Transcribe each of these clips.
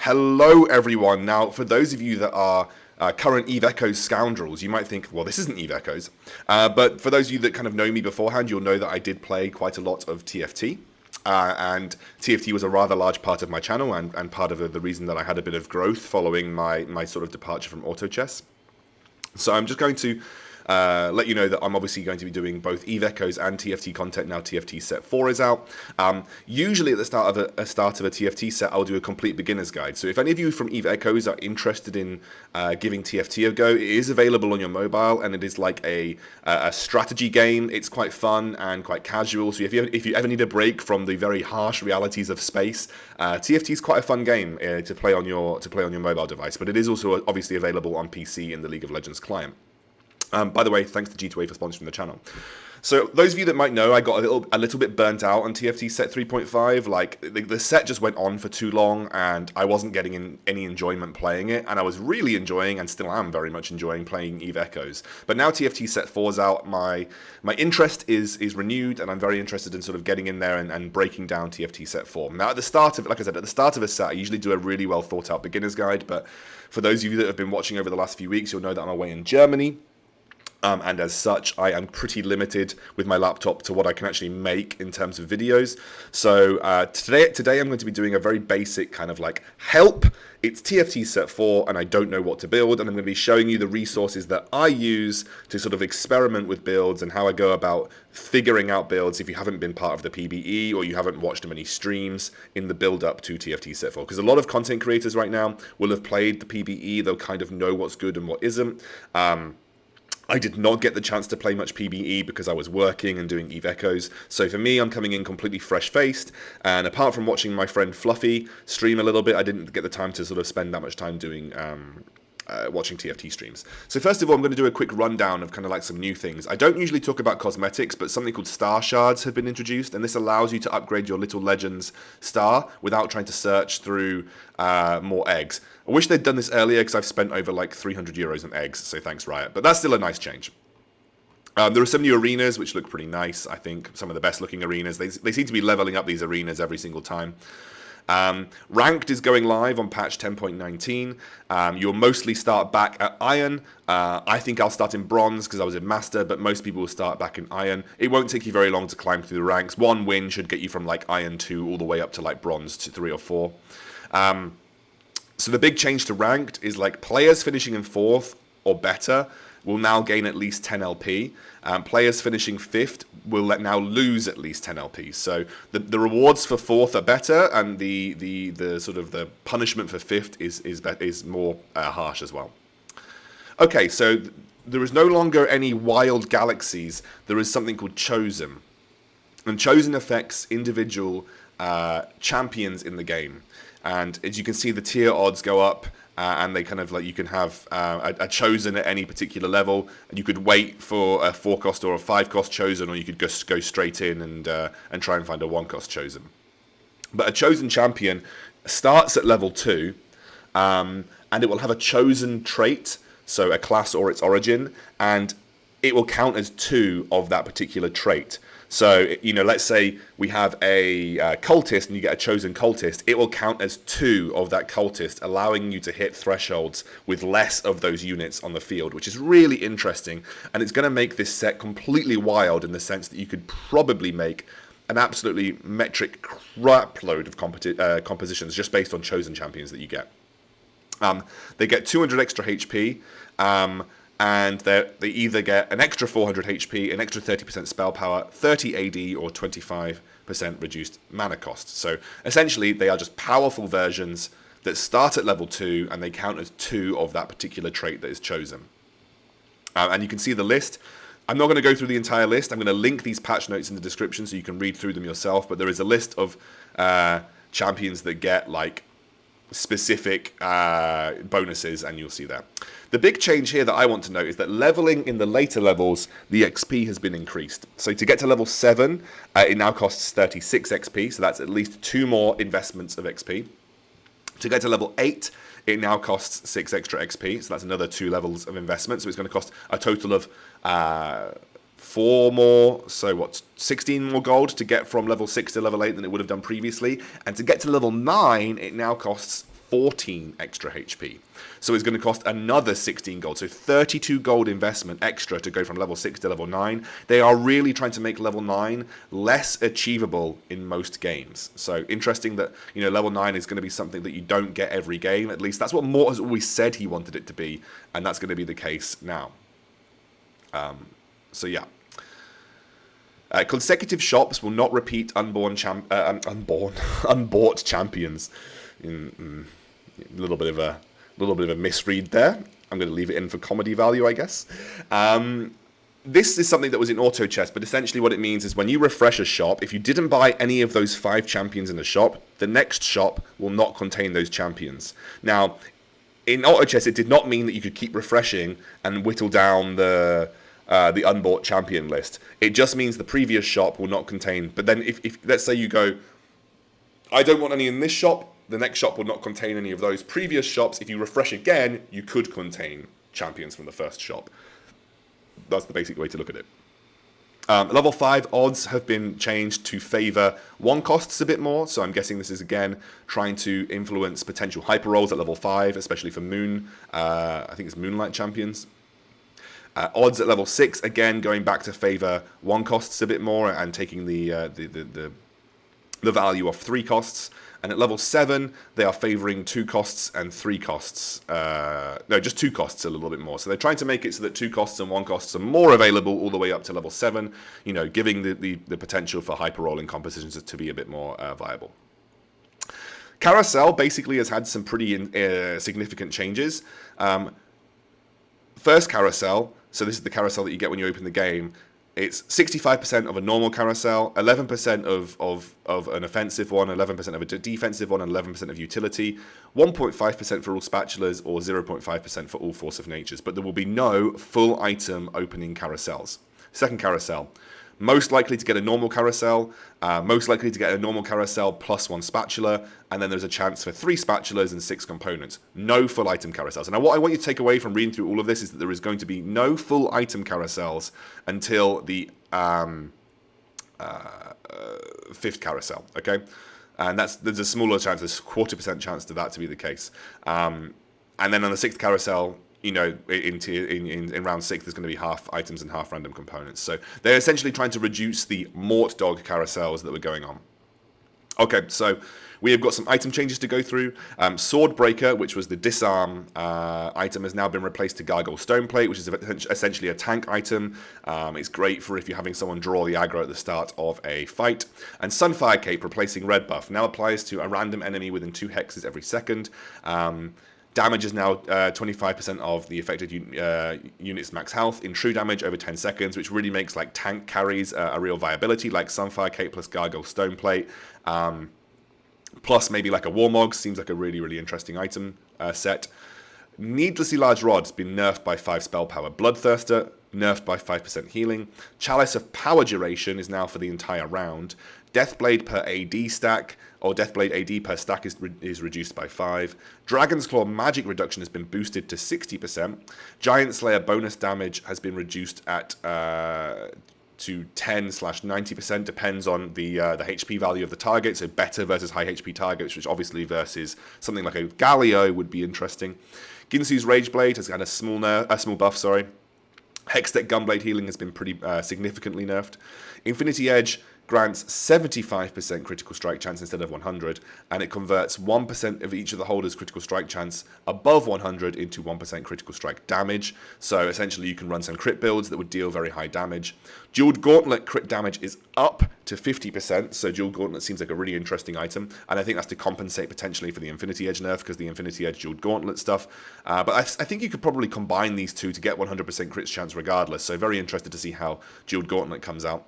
Hello, everyone. Now, for those of you that are current Eve Echoes scoundrels, you might think, well, this isn't Eve Echoes. But for those of you that kind of know me beforehand, you'll know that I did play quite a lot of TFT. And TFT was a rather large part of my channel and part of the reason that I had a bit of growth following my sort of departure from auto chess. So I'm just going to let you know that I'm obviously going to be doing both Eve Echoes and TFT content now. TFT Set 4 is out. Usually at the start of a TFT set, I'll do a complete beginner's guide. So if any of you from Eve Echoes are interested in giving TFT a go, it is available on your mobile, and it is like a strategy game. It's quite fun and quite casual. So if you ever need a break from the very harsh realities of space, TFT is quite a fun game to play on your mobile device. But it is also obviously available on PC in the League of Legends client. By the way, thanks to G2A for sponsoring the channel. So those of you that might know, I got a little bit burnt out on TFT Set 3.5. Like the set just went on for too long, and I wasn't getting any enjoyment playing it. And I was really enjoying, and still am very much enjoying playing Eve Echoes. But now TFT Set 4 is out. My interest is renewed, and I'm very interested in sort of getting in there and breaking down TFT Set 4. Now at the start of, like I said, at the start of a set, I usually do a really well thought out beginner's guide. But for those of you that have been watching over the last few weeks, you'll know that I'm away in Germany. And as such, I am pretty limited with my laptop to what I can actually make in terms of videos. So today I'm going to be doing a very basic kind of like help. It's TFT Set 4 and I don't know what to build, and I'm going to be showing you the resources that I use to sort of experiment with builds and how I go about figuring out builds if you haven't been part of the PBE or you haven't watched many streams in the build up to TFT Set 4. Because a lot of content creators right now will have played the PBE, they'll kind of know what's good and what isn't. I did not get the chance to play much PBE because I was working and doing Eve Echoes. So for me, I'm coming in completely fresh-faced. And apart from watching my friend Fluffy stream a little bit, I didn't get the time to sort of spend that much time doing watching TFT streams. So first of all, I'm going to do a quick rundown of kind of like some new things. I don't usually talk about cosmetics, but something called star shards have been introduced, and this allows you to upgrade your Little Legends star without trying to search through more eggs. I wish they'd done this earlier because I've spent over like 300 euros on eggs, so thanks Riot, but that's still a nice change. There are some new arenas which look pretty nice. I think some of the best looking arenas. They seem to be leveling up these arenas every single time. Ranked is going live on patch 10.19. You'll mostly start back at Iron. I think I'll start in Bronze because I was in Master, but most people will start back in Iron. It won't take you very long to climb through the ranks. One win should get you from like Iron 2 all the way up to like Bronze 2, 3 or 4. So the big change to Ranked is like players finishing in 4th or better will now gain at least 10 LP. Players finishing 5th will now lose at least 10 LP. So the rewards for 4th are better, and the sort of the punishment for 5th is more harsh as well. Okay, so there is no longer any wild galaxies. There is something called Chosen, and Chosen affects individual champions in the game. And as you can see, the tier odds go up. And they kind of like, you can have a chosen at any particular level, and you could wait for a 4-cost or a 5-cost chosen, or you could just go straight in and try and find a 1-cost chosen. But a chosen champion starts at level 2, and it will have a chosen trait, so a class or its origin, and it will count as 2 of that particular trait. So, you know, let's say we have a cultist and you get a chosen cultist, it will count as 2 of that cultist, allowing you to hit thresholds with less of those units on the field, which is really interesting. And it's going to make this set completely wild in the sense that you could probably make an absolutely metric crap load of compositions just based on chosen champions that you get. They get 200 extra HP. And they either get an extra 400 HP, an extra 30% spell power, 30 AD, or 25% reduced mana cost. So essentially, they are just powerful versions that start at level 2, and they count as 2 of that particular trait that is chosen. And you can see the list. I'm not going to go through the entire list. I'm going to link these patch notes in the description so you can read through them yourself. But there is a list of champions that get like specific bonuses, and you'll see that. The big change here that I want to note is that leveling in the later levels, the XP has been increased. So to get to level 7, it now costs 36 XP, so that's at least 2 more investments of XP. To get to level 8, it now costs 6 extra XP, so that's another 2 levels of investment, so it's going to cost a total of 4 more, so what's 16 more gold to get from level 6 to level 8 than it would have done previously. And to get to level 9, it now costs 14 extra HP. So it's going to cost another 16 gold. So 32 gold investment extra to go from level 6 to level 9. They are really trying to make level 9 less achievable in most games. So interesting that, you know, level 9 is going to be something that you don't get every game. At least that's what Mort has always said he wanted it to be. And that's going to be the case now. So yeah. Consecutive shops will not repeat unbought champions. A little bit of a misread there. I'm going to leave it in for comedy value, I guess. This is something that was in auto chess, but essentially what it means is when you refresh a shop, if you didn't buy any of those 5 champions in the shop, the next shop will not contain those champions. Now, in auto chess, it did not mean that you could keep refreshing and whittle down the unbought champion list. It just means the previous shop will not contain. But then if let's say you go, I don't want any in this shop, the next shop will not contain any of those previous shops. If you refresh again, you could contain champions from the first shop. That's the basic way to look at it. Level 5 odds have been changed to favour 1 costs a bit more, so I'm guessing this is again trying to influence potential hyper rolls at level 5, especially for Moon. I think it's Moonlight champions. Odds at level 6, again, going back to favour 1 costs a bit more and taking the value of 3 costs. And at level 7, they are favouring 2 costs and 3 costs. No, just 2 costs a little bit more. So they're trying to make it so that 2 costs and 1 costs are more available all the way up to level 7, you know, giving the potential for hyper rolling compositions to be a bit more viable. Carousel basically has had some pretty significant changes. First carousel, so this is the carousel that you get when you open the game. It's 65% of a normal carousel, 11% of an offensive one, 11% of a defensive one, and 11% of utility, 1.5% for all spatulas, or 0.5% for all force of natures. But there will be no full item opening carousels. Second carousel. Most likely to get a normal carousel, most likely to get a normal carousel plus 1 spatula, and then there's a chance for 3 spatulas and 6 components. No full item carousels. And now what I want you to take away from reading through all of this is that there is going to be no full item carousels until the 5th carousel, okay? And there's a smaller chance, there's a 0.25% chance to that to be the case. And then on the 6th carousel, you know, in round 6, there's going to be half items and half random components. So they're essentially trying to reduce the Mort Dog carousels that were going on. Okay, so we have got some item changes to go through. Swordbreaker, which was the disarm item, has now been replaced to Gargoyle Stoneplate, which is essentially a tank item. It's great for if you're having someone draw the aggro at the start of a fight. And Sunfire Cape, replacing Red Buff, now applies to a random enemy within 2 hexes every second. Damage is now 25% of the affected unit's max health in true damage over 10 seconds, which really makes like tank carries a real viability, like Sunfire Cape plus Gargoyle Stoneplate. Plus maybe like a Warmog seems like a really, really interesting item set. Needlessly Large Rod's been nerfed by 5 spell power. Bloodthirster, nerfed by 5% healing. Chalice of Power duration is now for the entire round. Deathblade per AD stack, or Deathblade AD per stack is reduced by 5. Dragon's Claw magic reduction has been boosted to 60%. Giant Slayer bonus damage has been reduced at to 10/90%, depends on the HP value of the target, so better versus high HP targets, which obviously versus something like a Galio would be interesting. Ginsu's Rageblade has had a small buff, sorry. Hextech Gunblade healing has been pretty significantly nerfed. Infinity Edge grants 75% critical strike chance instead of 100, and it converts 1% of each of the holders' critical strike chance above 100 into 1% critical strike damage. So essentially you can run some crit builds that would deal very high damage. Jeweled Gauntlet crit damage is up to 50%, so Jeweled Gauntlet seems like a really interesting item, and I think that's to compensate potentially for the Infinity Edge nerf, because the Infinity Edge Jeweled Gauntlet stuff. But I think you could probably combine these two to get 100% crit chance regardless, so very interested to see how Jeweled Gauntlet comes out.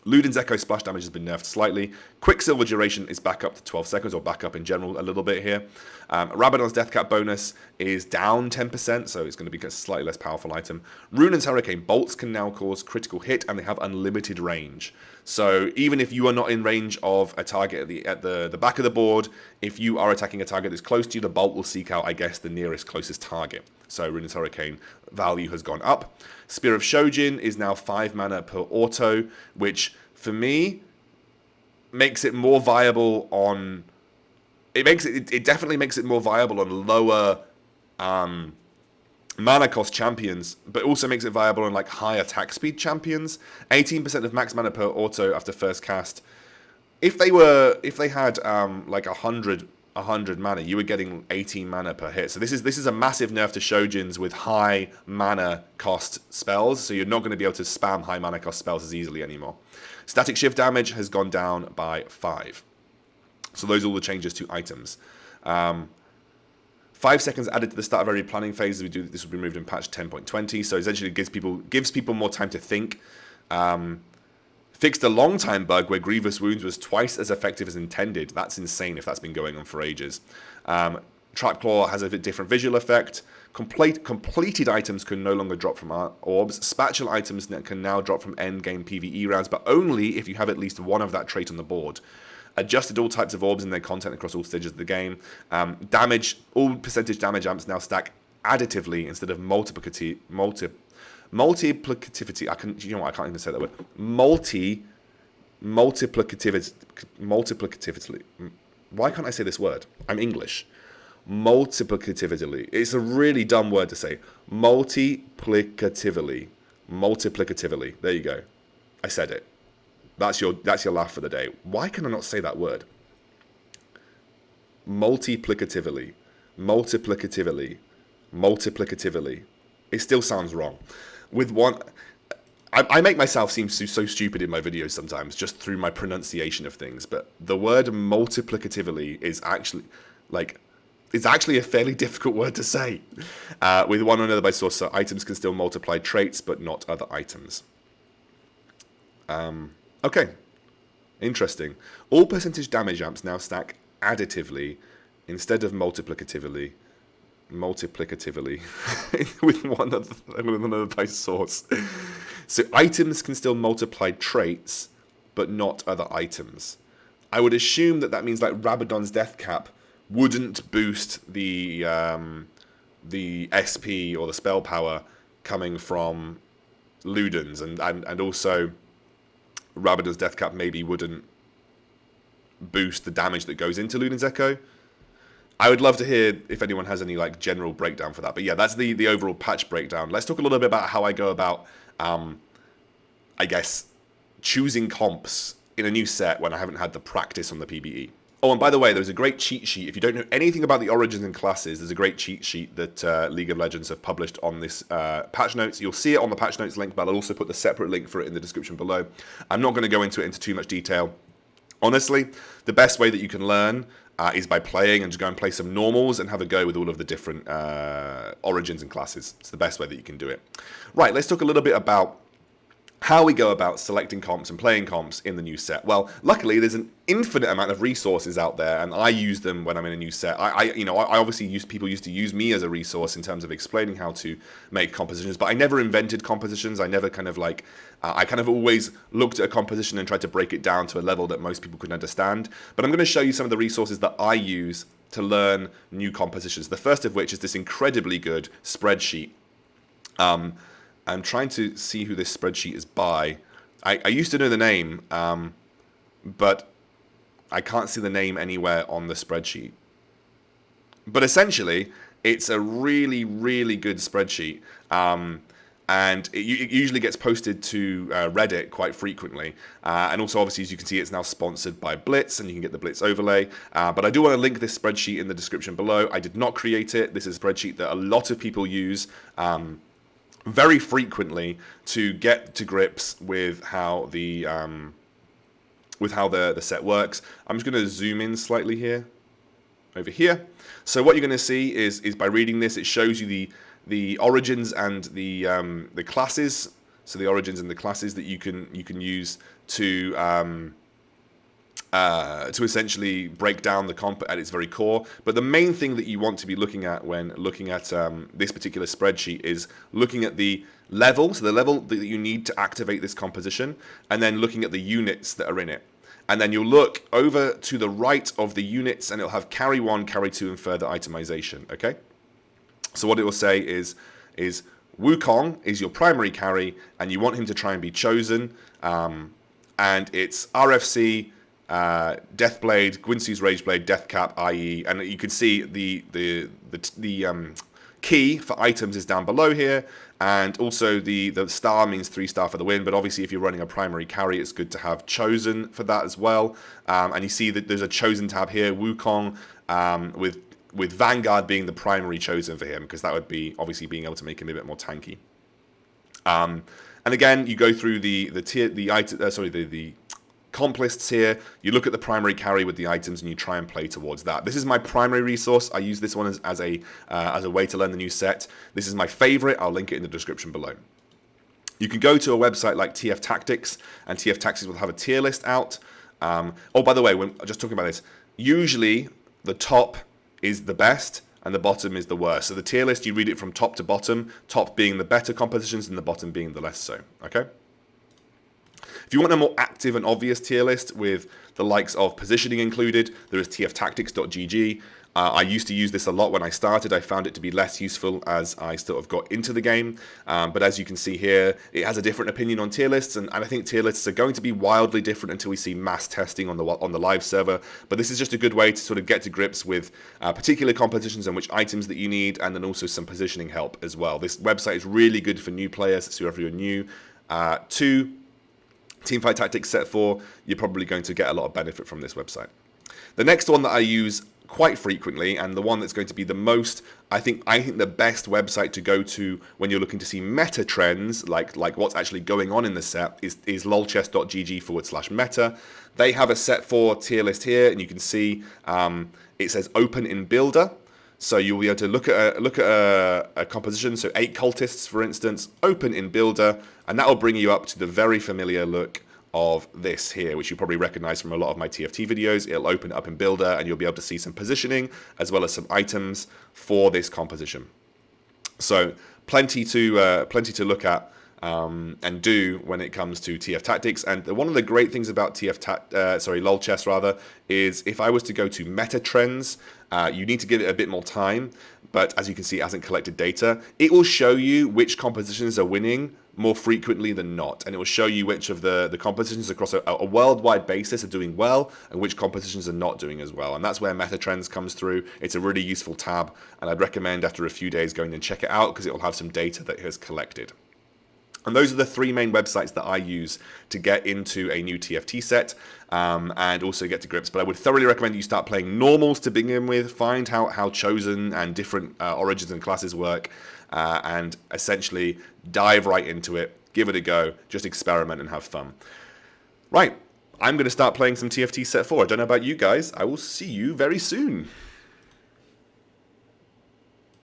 Ludin's Echo splash damage has been nerfed slightly. Quicksilver duration is back up to 12 seconds, or back up in general a little bit here. Rabadon's Deathcap bonus is down 10%, so it's going to be a slightly less powerful item. Runan's Hurricane bolts can now cause critical hit, and they have unlimited range. So even if you are not in range of a target at the back of the board, if you are attacking a target that's close to you, the bolt will seek out, I guess, the nearest closest target. So Runan's Hurricane value has gone up. Spear of Shojin is now 5 mana per auto, which for me makes it more viable on it definitely makes it more viable on lower mana cost champions, but also makes it viable on like high attack speed champions. 18% of max mana per auto after first cast. If they had like 100 mana, you were getting 18 mana per hit. So this is a massive nerf to Shoujins with high mana cost spells. So you're not going to be able to spam high mana cost spells as easily anymore. Static shift damage has gone down by 5. So those are all the changes to items. 5 seconds added to the start of every planning phase. This will be removed in patch 10.20. So essentially, it gives people more time to think. Fixed a long time bug where Grievous Wounds was twice as effective as intended. That's insane if that's been going on for ages. Trap Claw has a different visual effect. Completed items can no longer drop from orbs. Spatula items can now drop from endgame PvE rounds, but only if you have at least one of that trait on the board. Adjusted all types of orbs and their content across all stages of the game. All percentage damage amps now stack additively instead of multiplicativity. I can't even say that word. Multiplicatively. Why can't I say this word? I'm English. Multiplicatively. It's a really dumb word to say. Multiplicatively. There you go. I said it. That's your laugh for the day. Why can I not say that word? Multiplicatively. It still sounds wrong. With one, I make myself seem so stupid in my videos sometimes just through my pronunciation of things. But the word multiplicatively is actually a fairly difficult word to say. With one or another by source, so items can still multiply traits, but not other items. Okay, interesting. All percentage damage amps now stack additively instead of multiplicatively with one another by source. So items can still multiply traits, but not other items. I would assume that means like Rabadon's Death Cap wouldn't boost the SP or the spell power coming from Ludens, and also Rabadon's Death Cap maybe wouldn't boost the damage that goes into Luden's Echo. I would love to hear if anyone has any like general breakdown for that. But yeah, that's the overall patch breakdown. Let's talk a little bit about how I go about, I guess, choosing comps in a new set when I haven't had the practice on the PBE. Oh, and by the way, there's a great cheat sheet. If you don't know anything about the origins and classes, there's a great cheat sheet that League of Legends have published on this patch notes. You'll see it on the patch notes link, but I'll also put the separate link for it in the description below. I'm not going to go into it into too much detail. Honestly, the best way that you can learn is by playing and just go and play some normals and have a go with all of the different origins and classes. It's the best way that you can do it. Right, let's talk a little bit about how we go about selecting comps and playing comps in the new set. Well, luckily there's an infinite amount of resources out there, and I use them when I'm in a new set. I obviously people used to use me as a resource in terms of explaining how to make compositions, but I never invented compositions. I never kind of like I kind of always looked at a composition and tried to break it down to a level that most people could understand. But I'm going to show you some of the resources that I use to learn new compositions. The first of which is this incredibly good spreadsheet. I'm trying to see who this spreadsheet is by. I used to know the name, but I can't see the name anywhere on the spreadsheet. But essentially, it's a really, really good spreadsheet. And it usually gets posted to Reddit quite frequently. And also, obviously, as you can see, it's now sponsored by Blitz, and you can get the Blitz overlay. But I do want to link this spreadsheet in the description below. I did not create it. This is a spreadsheet that a lot of people use very frequently to get to grips with how the set works. I'm just going to zoom in slightly here, over here. So what you're going to see is by reading this, it shows you the origins and the classes. So the origins and the classes that you can use to essentially break down the comp at its very core. But the main thing that you want to be looking at when looking at this particular spreadsheet is looking at the level, so the level that you need to activate this composition, and then looking at the units that are in it. And then you'll look over to the right of the units, and it'll have carry 1, carry 2, and further itemization, okay? So what it will say is Wukong is your primary carry, and you want him to try and be chosen, and it's RFC, Deathblade, Gwynsu's Rageblade, Deathcap, IE, and you can see the key for items is down below here, and also the star means 3-star for the win, but obviously if you're running a primary carry, it's good to have Chosen for that as well. And you see that there's a Chosen tab here, Wukong, with Vanguard being the primary Chosen for him, because that would be obviously being able to make him a bit more tanky. And again, you go through the comp lists here, you look at the primary carry with the items and you try and play towards that. This is my primary resource. I use this one as a way to learn the new set. This is my favorite. I'll link it in the description below. You can go to a website like TF Tactics, and TF Tactics will have a tier list out. Oh, by the way, when just talking about this, usually the top is the best and the bottom is the worst. So the tier list, you read it from top to bottom, top being the better compositions and the bottom being the less so, okay? If you want a more active and obvious tier list with the likes of positioning included, there is tftactics.gg. I used to use this a lot when I started. I found it to be less useful as I sort of got into the game. But as you can see here, it has a different opinion on tier lists, and I think tier lists are going to be wildly different until we see mass testing on the live server. But this is just a good way to sort of get to grips with particular compositions and which items that you need, and then also some positioning help as well. This website is really good for new players, so if you're new to Teamfight Tactics Set 4, you're probably going to get a lot of benefit from this website. The next one that I use quite frequently, and the one that's going to be the most, I think the best website to go to when you're looking to see meta trends, like what's actually going on in the set, is lolchess.gg/meta. They have a set 4 tier list here, and you can see it says open in builder. So you'll be able to look at a composition, so 8 cultists, for instance, open in builder, and that will bring you up to the very familiar look of this here, which you probably recognize from a lot of my TFT videos. It'll open up in builder, and you'll be able to see some positioning as well as some items for this composition. So plenty to look at and do when it comes to TF Tactics. And one of the great things about LOLchess rather, is if I was to go to meta trends, you need to give it a bit more time, but as you can see, it hasn't collected data. It will show you which compositions are winning more frequently than not, and it will show you which of the compositions across a worldwide basis are doing well and which compositions are not doing as well. And that's where meta trends comes through. It's a really useful tab, and I'd recommend after a few days going and check it out, because it will have some data that it has collected. And those are the 3 main websites that I use to get into a new TFT set and also get to grips. But I would thoroughly recommend you start playing normals to begin with, find how Chosen and different origins and classes work, and essentially dive right into it, give it a go, just experiment and have fun. Right, I'm going to start playing some TFT Set 4. I don't know about you guys. I will see you very soon.